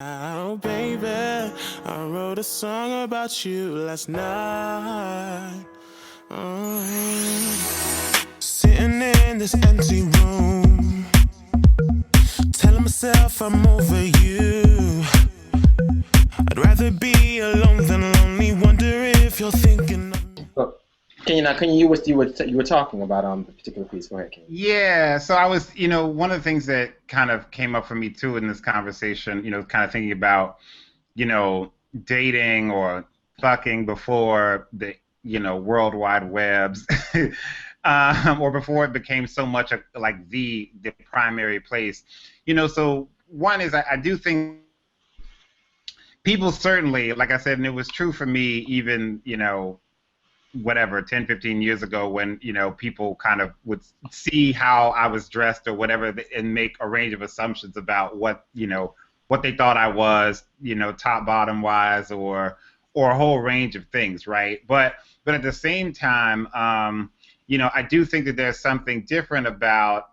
Oh, baby, I wrote a song about you last night. Sitting in this empty room, telling myself I'm over you. I'd rather be alone than lonely. Wonder if you're thinking of me. So, Kenyon, you were talking about the particular piece. Go ahead, Kenyon. Yeah, so I was, one of the things that kind of came up for me too in this conversation, kind of thinking about, dating or fucking before the, World Wide Webs, or before it became so much like the primary place. So one is I do think people certainly, like I said, and it was true for me even, whatever 10, 15 years ago when people kind of would see how I was dressed or whatever and make a range of assumptions about what what they thought I was, top bottom wise or a whole range of things, right? But at the same time, I do think that there's something different about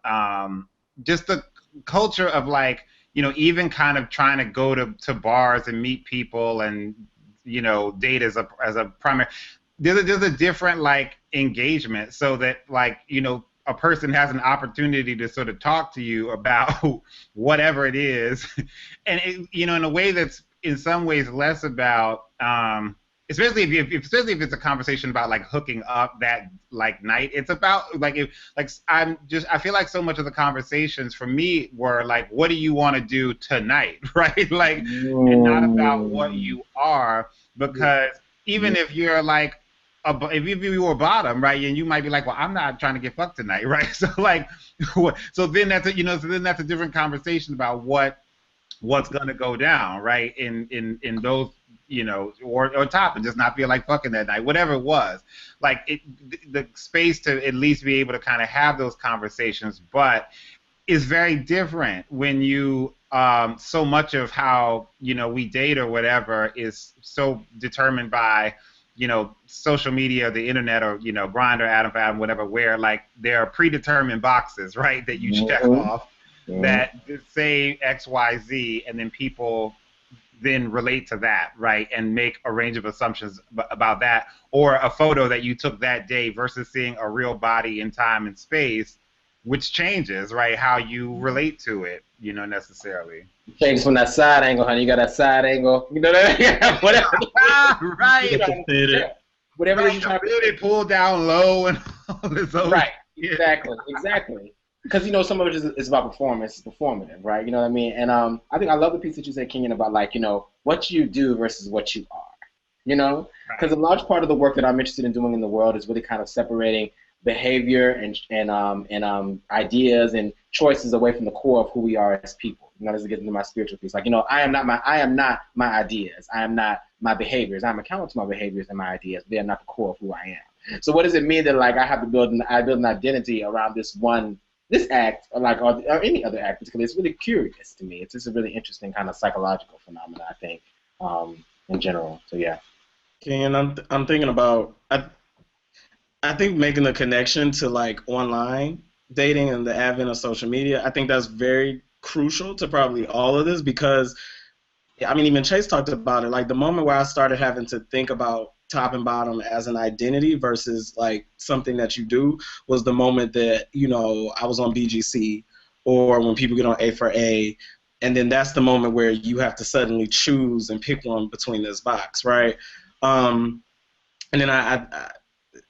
just the culture of like even kind of trying to go to bars and meet people and date as a primary. There's a different like engagement, so that like a person has an opportunity to sort of talk to you about whatever it is, and in a way that's in some ways less about especially if it's a conversation about like hooking up that like night. It's about like I feel like so much of the conversations for me were like, what do you want to do tonight, right? Like, and not about what you are, because even if you're like if you were bottom, right, and you might be like, well, I'm not trying to get fucked tonight, right? So like, so then that's a different conversation about what's gonna go down, right? In those, or top, and just not feel like fucking that night, whatever it was. Like the space to at least be able to kind of have those conversations, but is very different when you so much of how we date or whatever is so determined by social media, the internet, or Grindr, Adam for Adam, whatever, where like there are predetermined boxes, right, that you check off that say X, Y, Z, and then people then relate to that, right, and make a range of assumptions about that, or a photo that you took that day versus seeing a real body in time and space, which changes, right, how you relate to it, necessarily. Change from that side angle, honey. You got that side angle. You know that? Whatever. Right. Whatever right, you're trying to really pull down low and all this. Right. Yeah. Exactly. Because some of it is about performance, it's performative, right? You know what I mean? And I think I love the piece that you said, Kenyon, about like what you do versus what you are. Because a large part of the work that I'm interested in doing in the world is really kind of separating behavior and ideas and choices away from the core of who we are as people. As I get into my spiritual piece, like I am not my ideas. I am not my behaviors. I'm accountable to my behaviors and my ideas. They are not the core of who I am. So what does it mean that like I have to build an identity around this act, or any other act? Particularly, it's really curious to me. It's just a really interesting kind of psychological phenomenon, I think, in general. So yeah. And I'm thinking about I think making the connection to like online dating and the advent of social media, I think that's very crucial to probably all of this, because I mean, even Chase talked about it, like the moment where I started having to think about top and bottom as an identity versus like something that you do was the moment that I was on BGC, or when people get on A for A, and then that's the moment where you have to suddenly choose and pick one between this box, right? And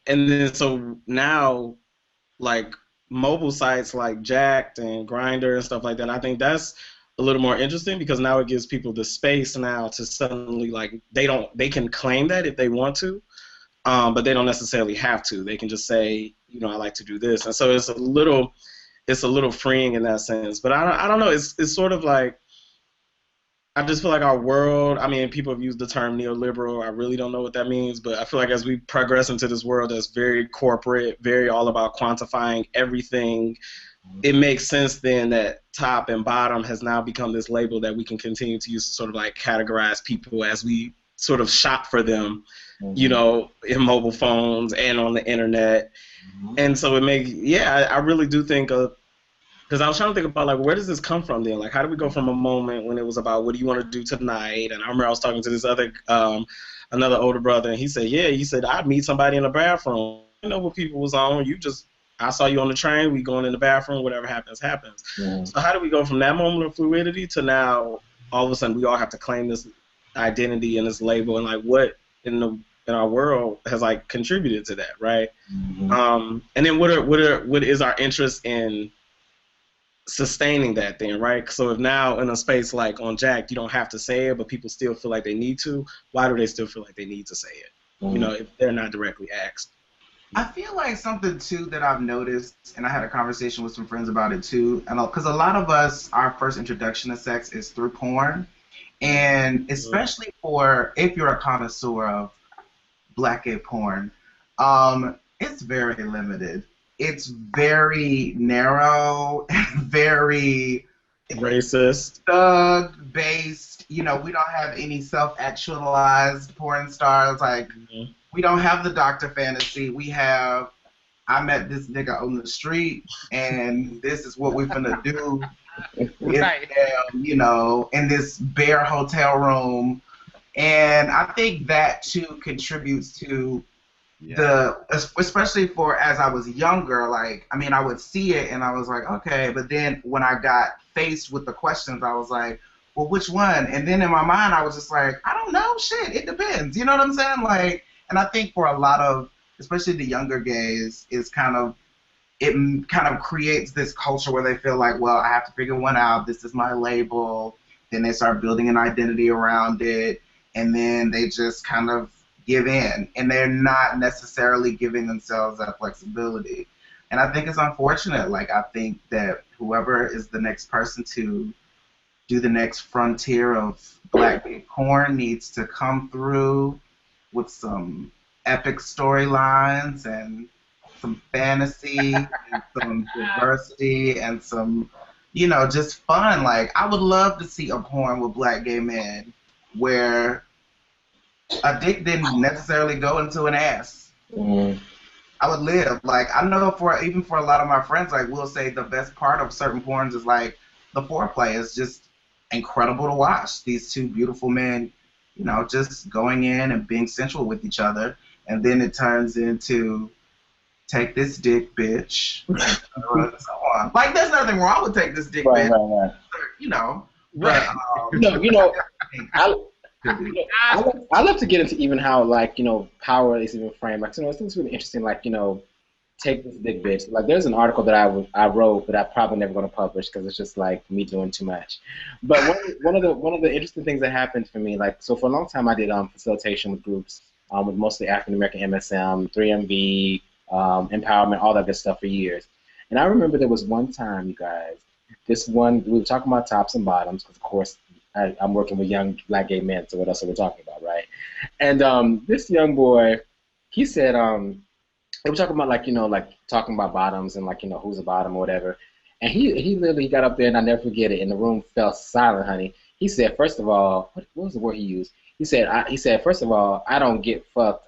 then so now, like mobile sites like Jacked and Grindr and stuff like that, I think that's a little more interesting, because now it gives people the space now to suddenly like they can claim that if they want to, but they don't necessarily have to. They can just say, I like to do this, and so it's a little freeing in that sense. But I don't know. It's sort of like, I just feel like our world, I mean, people have used the term neoliberal. I really don't know what that means, but I feel like as we progress into this world that's very corporate, very all about quantifying everything, it makes sense then that top and bottom has now become this label that we can continue to use to sort of like categorize people as we sort of shop for them, in mobile phones and on the internet. And so it makes, I really do think Because I was trying to think about, like, where does this come from then? Like, how do we go from a moment when it was about what do you want to do tonight? And I remember I was talking to this other, another older brother, and he said, yeah, he said, I'd meet somebody in the bathroom. I know what people was on. I saw you on the train, we going in the bathroom, whatever happens, happens. Yeah. So how do we go from that moment of fluidity to now all of a sudden we all have to claim this identity and this label, and like what in our world has like contributed to that, right? Mm-hmm. And then what is our interest in sustaining that then, right? So if now in a space like on Jack, you don't have to say it, but people still feel like they need to, why do they still feel like they need to say it? You know, if they're not directly asked. I feel like something too that I've noticed, and I had a conversation with some friends about it too, and because a lot of us, our first introduction to sex is through porn, and especially for if you're a connoisseur of black gay porn, it's very limited. It's very narrow and very racist, thug-based. You know, we don't have any self-actualized porn stars. Like, we don't have the doctor fantasy. We have, I met this nigga on the street, and this is what we're finna do. Right. You know, in this bare hotel room. And I think that, too, contributes to especially for as I was younger, like, I mean, I would see it and I was like, okay, but then when I got faced with the questions, I was like, well, which one? And then in my mind, I was just like, I don't know, shit, it depends. You know what I'm saying? Like, and I think for a lot of, especially the younger gays, it kind of creates this culture where they feel like, well, I have to figure one out. This is my label. Then they start building an identity around it, and then they just kind of give in, and they're not necessarily giving themselves that flexibility. And I think it's unfortunate. Like, I think that whoever is the next person to do the next frontier of black gay porn needs to come through with some epic storylines and some fantasy and some diversity and some, you know, just fun. Like, I would love to see a porn with black gay men where a dick didn't necessarily go into an ass. I would live. Like, I know even for a lot of my friends, like, we'll say the best part of certain porns is like the foreplay is just incredible to watch. These two beautiful men, you know, just going in and being sensual with each other, and then it turns into take this dick, bitch, and so on. Like, there's nothing wrong with take this dick, bitch. Right. You know, Right. No, you know, I love to get into even how, like, you know, power is even framed. Like, you know, it's really interesting. Like, you know, take this big bitch. Like, there's an article that I wrote, but I'm probably never going to publish because it's just like me doing too much. But one of the interesting things that happened for me, like, so for a long time I did facilitation with groups, with mostly African American MSM, 3MV, empowerment, all that good stuff for years. And I remember there was one time, you guys, we were talking about tops and bottoms because, of course, I'm working with young black gay men, so what else are we talking about, right? And this young boy, he said, they were talking about, like, you know, like talking about bottoms and, like, you know, who's a bottom or whatever. And he literally got up there, and I never forget it, and the room fell silent, honey. He said, first of all, what was the word he used? He said, first of all, I don't get fucked.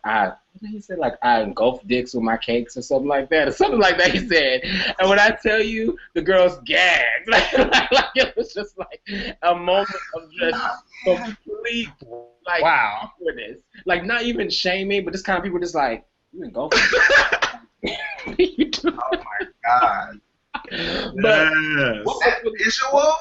He said, like, I engulf dicks with my cakes or something like that. Or something like that, he said. And when I tell you, the girls gagged. like it was just like a moment of just complete, like, wow, awkwardness. Like, not even shaming, but just kind of people just like, you engulf you do. Oh, my God. But was that visual?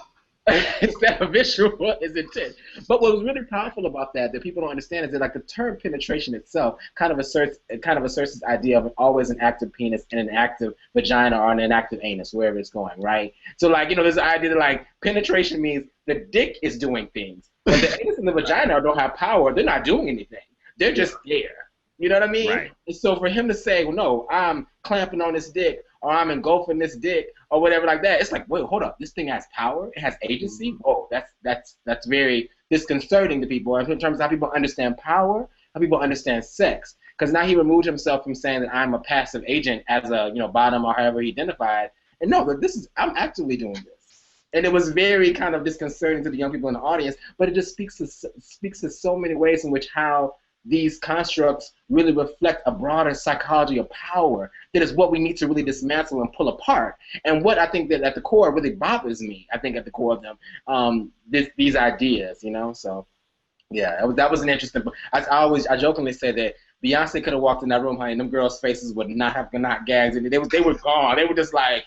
It's that visual is intense. But what was really powerful about that people don't understand is that, like, the term penetration itself kind of asserts this idea of always an active penis and an active vagina or an active anus, wherever it's going, right? So, like, you know, there's the idea that, like, penetration means the dick is doing things. But the anus and the vagina don't have power. They're not doing anything. They're just there. You know what I mean? Right. And so for him to say, well, no, I'm clamping on this dick, or I'm engulfing this dick, or whatever like that, it's like, wait, hold up, this thing has power, it has agency. Oh, that's very disconcerting to people in terms of how people understand power, how people understand sex. Because now he removed himself from saying that I'm a passive agent as a, you know, bottom or however he identified, and no, but I'm actively doing this. And it was very kind of disconcerting to the young people in the audience, but it just speaks to so many ways in which how these constructs really reflect a broader psychology of power that is what we need to really dismantle and pull apart. And what I think that at the core really bothers me, I think at the core of them, these ideas, you know. So yeah, that was an interesting. I jokingly say that Beyonce could have walked in that room, honey, and them girls' faces would not have not gags, and they were gone. They were just like,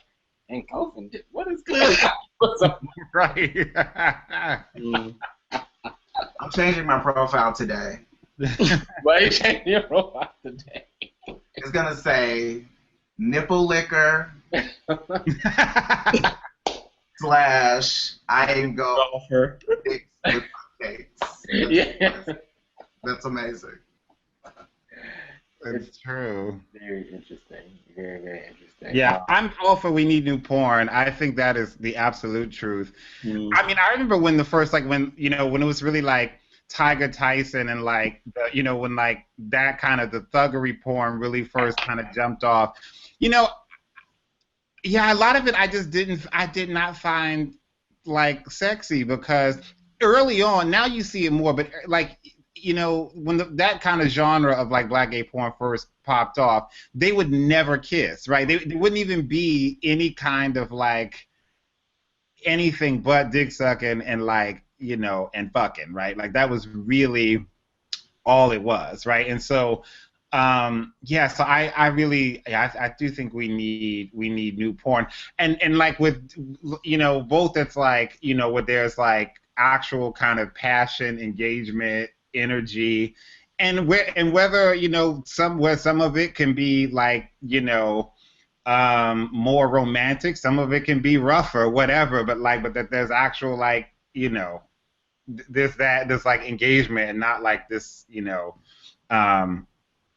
and Kofi, what is good? Right. I'm changing my profile today. Why are you changing your profile today? It's gonna say nipple licker / I am golfer with cupcakes. Yeah. That's amazing. It's true. Very interesting. Very, very interesting. Yeah, I'm all for we need new porn. I think that is the absolute truth. I mean, I remember when the first, like, when it was really like Tiger Tyson and like, when like that kind of the thuggery porn really first kind of jumped off. Yeah, a lot of it I did not find like sexy because early on, now you see it more, but like, when that kind of genre of like black gay porn first popped off, they would never kiss, right? They wouldn't even be any kind of like anything but dick sucking and like, and fucking, right? Like that was really all it was, right? And so, so I do think we need new porn, and like with, both it's like, where there's like actual kind of passion, engagement, energy, and whether some of it can be like more romantic, some of it can be rougher, whatever, but that there's actual like there's like engagement and not like this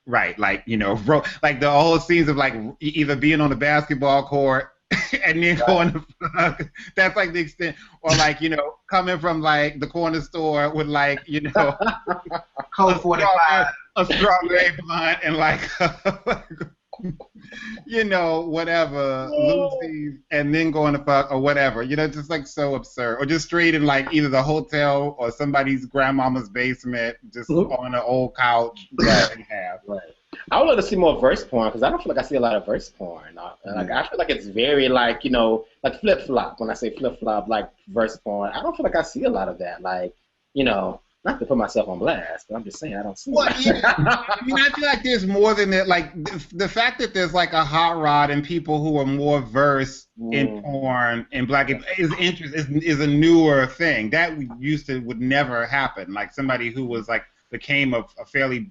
right, like like the whole scenes of like either being on the basketball court and then going to fuck. That's like the extent, or like coming from like the corner store with like Code 45, a strawberry blunt and like whatever, Lucy's, and then going to fuck or whatever, just like so absurd, or just straight in like either the hotel or somebody's grandmama's basement, just on an old couch that they have. Right. I would love to see more verse porn because I don't feel like I see a lot of verse porn. Like I feel like it's very like like flip flop. When I say flip flop, like verse porn, I don't feel like I see a lot of that. Like not to put myself on blast, but I'm just saying I don't see. Well, yeah. I mean, I feel like there's more than that. Like the fact that there's like a hot rod and people who are more versed in porn and black is a newer thing that would never happen. Like somebody who was like became a fairly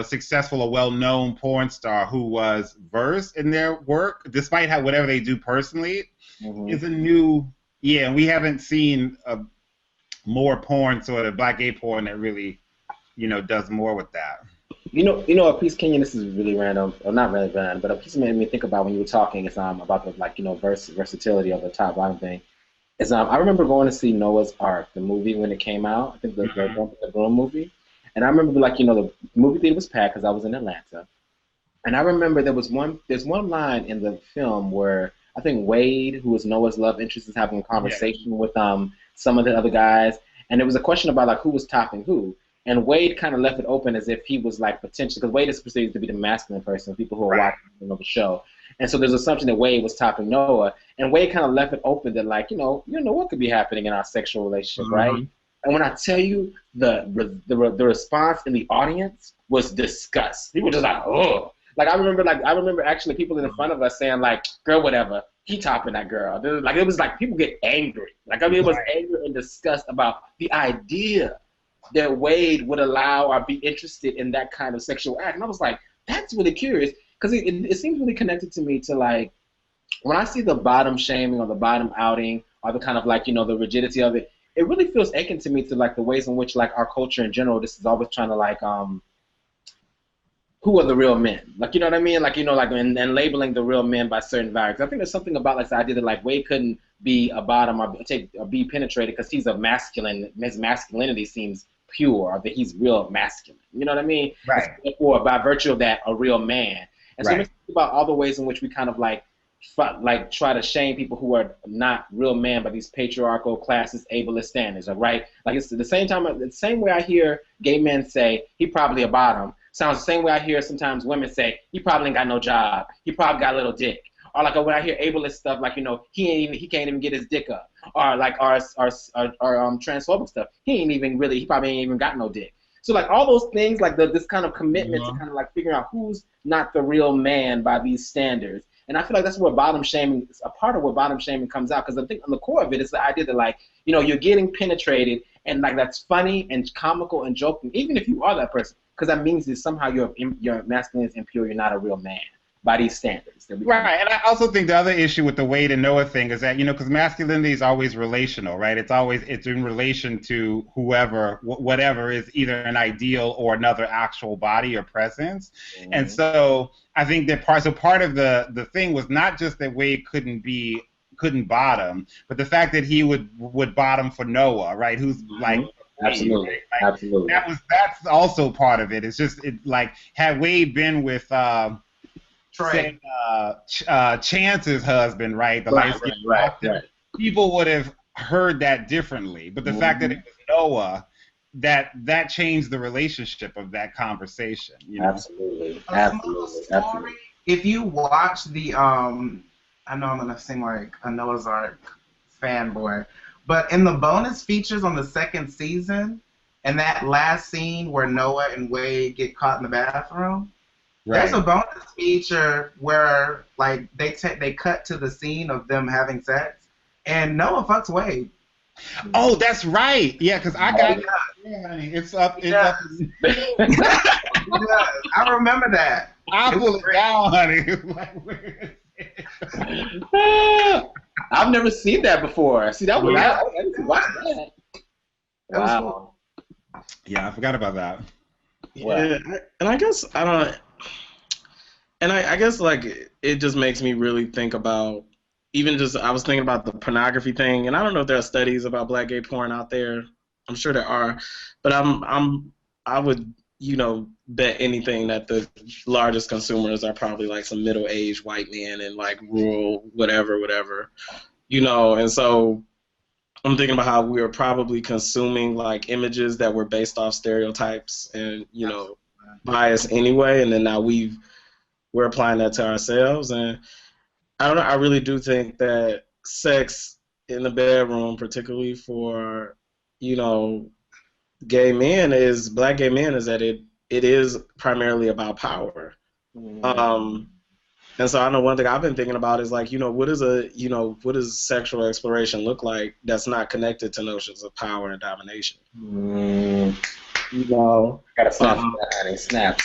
successful or well-known porn star who was versed in their work, despite whatever they do personally, is a new. Yeah, and we haven't seen more porn, sort of black gay porn that really, does more with that. A piece, Kenyon, this is really random, or not really random, but a piece made me think about when you were talking is about the like versatility of the top bottom thing. Is I remember going to see Noah's Ark, the movie when it came out. I think the Broom movie, and I remember like the movie theater was packed because I was in Atlanta, and I remember there's one line in the film where I think Wade, who was Noah's love interest, is having a conversation with some of the other guys, and there was a question about like who was topping who, and Wade kind of left it open as if he was like potentially, because Wade is perceived to be the masculine person, people who are watching the show, and so there's an assumption that Wade was topping Noah, and Wade kind of left it open that like what could be happening in our sexual relationship, right? And when I tell you the response in the audience was disgust. People were just like, oh. Like I remember actually people in front of us saying like, girl, whatever, he topping that girl. Like it was like people get angry. Like I mean, it was anger and disgust about the idea that Wade would allow or be interested in that kind of sexual act. And I was like, that's really curious because it seems really connected to me to like when I see the bottom shaming or the bottom outing or the kind of like the rigidity of it. It really feels aching to me to like the ways in which like our culture in general, this is always trying to like who are the real men? Like, you know what I mean? Like, like, and labeling the real men by certain values. I think there's something about like the idea that like Wade couldn't be a bottom or be penetrated because he's a masculine. His masculinity seems pure, or that he's real masculine. You know what I mean? Right. Or by virtue of that, a real man. And so it makes me think about all the ways in which we kind of like like try to shame people who are not real men by these patriarchal, classist, ableist standards, all right? Like it's the same way I hear gay men say he probably a bottom. Sounds the same way I hear sometimes women say he probably ain't got no job. He probably got a little dick. Or like when I hear ableist stuff, like he can't even get his dick up. Or like our transphobic stuff, he probably ain't even got no dick. So like all those things, like this kind of commitment to kind of like figuring out who's not the real man by these standards. And I feel like that's where bottom shaming, a part of where bottom shaming comes out, because I think on the core of it is the idea that like, you're getting penetrated, and like that's funny and comical and joking, even if you are that person, because that means that somehow your masculine is impure, you're not a real man by these standards. Right, and I also think the other issue with the Wade and Noah thing is that, because masculinity is always relational, right? It's in relation to whatever is either an ideal or another actual body or presence. Mm-hmm. And so I think that part of the thing was not just that Wade couldn't bottom, but the fact that he would bottom for Noah, right? Who's like, absolutely, right? Like, absolutely. That's also part of it. It's just like had Wade been with say, Chance's husband, right? The right. People would have heard that differently. But the fact that it was Noah, that changed the relationship of that conversation. Absolutely. Absolutely. If you watch the, I know I'm gonna seem like a Noah's Ark fanboy, but in the bonus features on the second season, and that last scene where Noah and Wade get caught in the bathroom. Right. There's a bonus feature where like they cut to the scene of them having sex, and Noah fucks Wade. Oh, that's right. Yeah, because I got it's up. It's up. I remember that. I'll pull it down, honey. I've never seen that before. See, that was I need to watch that. Wow. Yeah, I forgot about that. Yeah, and I guess I don't. And I guess like it just makes me really think about I was thinking about the pornography thing, and I don't know if there are studies about black gay porn out there. I'm sure there are, but I would bet anything that the largest consumers are probably like some middle-aged white men in like rural whatever, and so I'm thinking about how we are probably consuming like images that were based off stereotypes and bias anyway, and then now we're applying that to ourselves. And I don't know, I really do think that sex in the bedroom, particularly for, black gay men, is that it is primarily about power. Mm-hmm. And so I know one thing I've been thinking about is like, what does sexual exploration look like that's not connected to notions of power and domination? Gotta snap for that, honey. Snap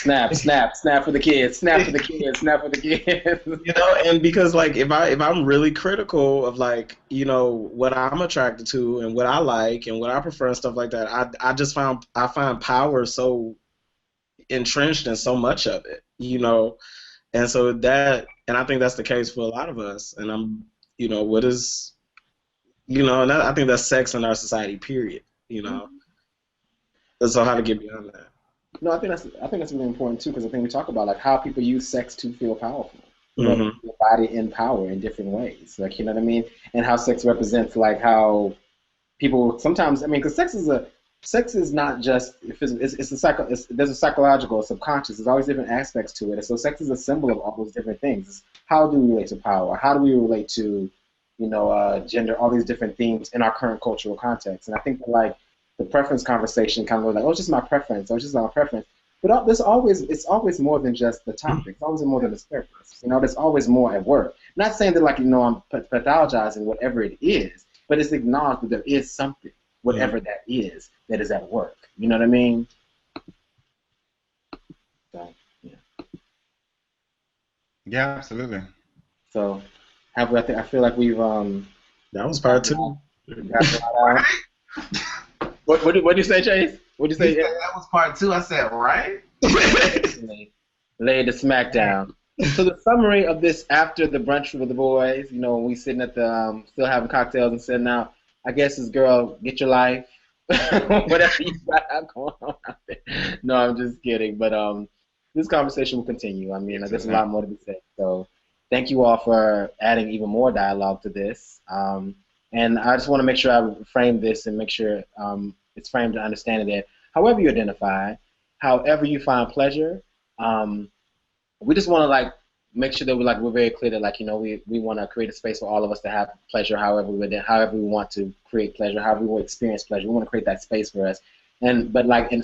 for the kids. Snap for the kids. Snap for the kids. And because like if I'm really critical of like what I'm attracted to and what I like and what I prefer and stuff like that, I find power so entrenched in so much of it, and so and I think that's the case for a lot of us. And I'm what is and I think that's sex in our society, period. So how to get beyond that? No, I think that's really important too, because I think we talk about like how people use sex to feel powerful, your body in power in different ways, like what I mean, and how sex represents like how people sometimes because sex is not just there's a psychological, subconscious. There's always different aspects to it, and so sex is a symbol of all those different things. It's how do we relate to power? How do we relate to gender? All these different themes in our current cultural context, and I think that like the preference conversation kind of was like, oh, it's just my preference, or it's just my preference. But it's always more than just the topic. It's always more than the surface. There's always more at work. Not saying that like I'm pathologizing whatever it is, but it's acknowledged that there is something, whatever that is at work. You know what I mean? So, yeah. Yeah, absolutely. So, I feel like we've that was part two. What did you say, Chase? What did you say? That was part two. I said, right? Laid the smackdown. So the summary of this after the brunch with the boys, we sitting at the still having cocktails and sitting out. I guess is, girl, get your life, whatever you got going on out there. No, I'm just kidding. But this conversation will continue. I mean, there's a lot more to be said. So thank you all for adding even more dialogue to this. And I just want to make sure I frame this and make sure it's framed to understanding that however you identify, however you find pleasure, we just want to like make sure that we're very clear that like we want to create a space for all of us to have pleasure however we want to create pleasure, however we want to experience pleasure. We want to create that space for us. And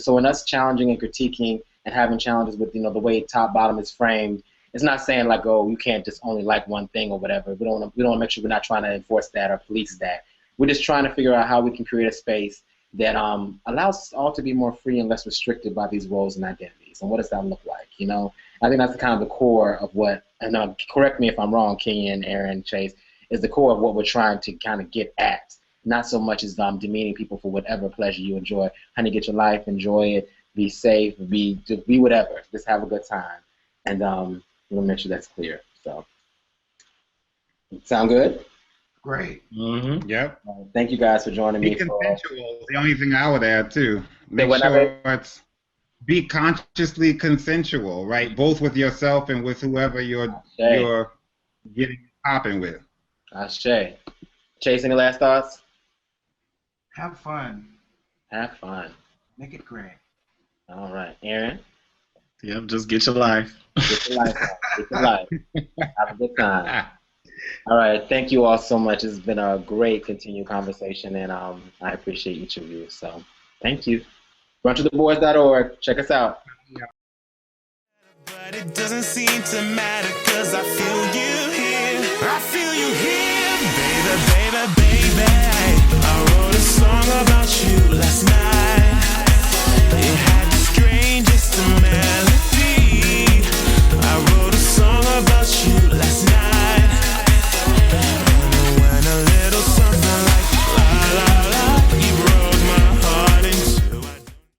so in us challenging and critiquing and having challenges with the way top bottom is framed, it's not saying like, oh, you can't just only like one thing or whatever. We don't want to make sure we're not trying to enforce that or police that. We're just trying to figure out how we can create a space that allows us all to be more free and less restricted by these roles and identities. And what does that look like? I think that's kind of the core of what, and correct me if I'm wrong, Kenyon, Aaron, Chase, is the core of what we're trying to kind of get at. Not so much as demeaning people for whatever pleasure you enjoy. Honey, get your life, enjoy it, be safe, be whatever. Just have a good time. And we'll make sure that's clear. So, sound good? Great. Mm-hmm. Yep. Thank you guys for joining me. Be consensual is the only thing I would add too. Make sure it's be consciously consensual, right? Both with yourself and with whoever you're getting popping with. Ashe. Chase, any last thoughts? Have fun. Have fun. Make it great. All right, Aaron. Yep, just get your life. Get your life. Get your life. Have a good time. All right, thank you all so much. It's been a great continued conversation, and I appreciate each of you. So, thank you. BrunchWithTheBoys.org. Check us out. But it doesn't seem to matter, 'cause I feel you here. I feel you here, baby, baby, baby. I wrote a song about you last night.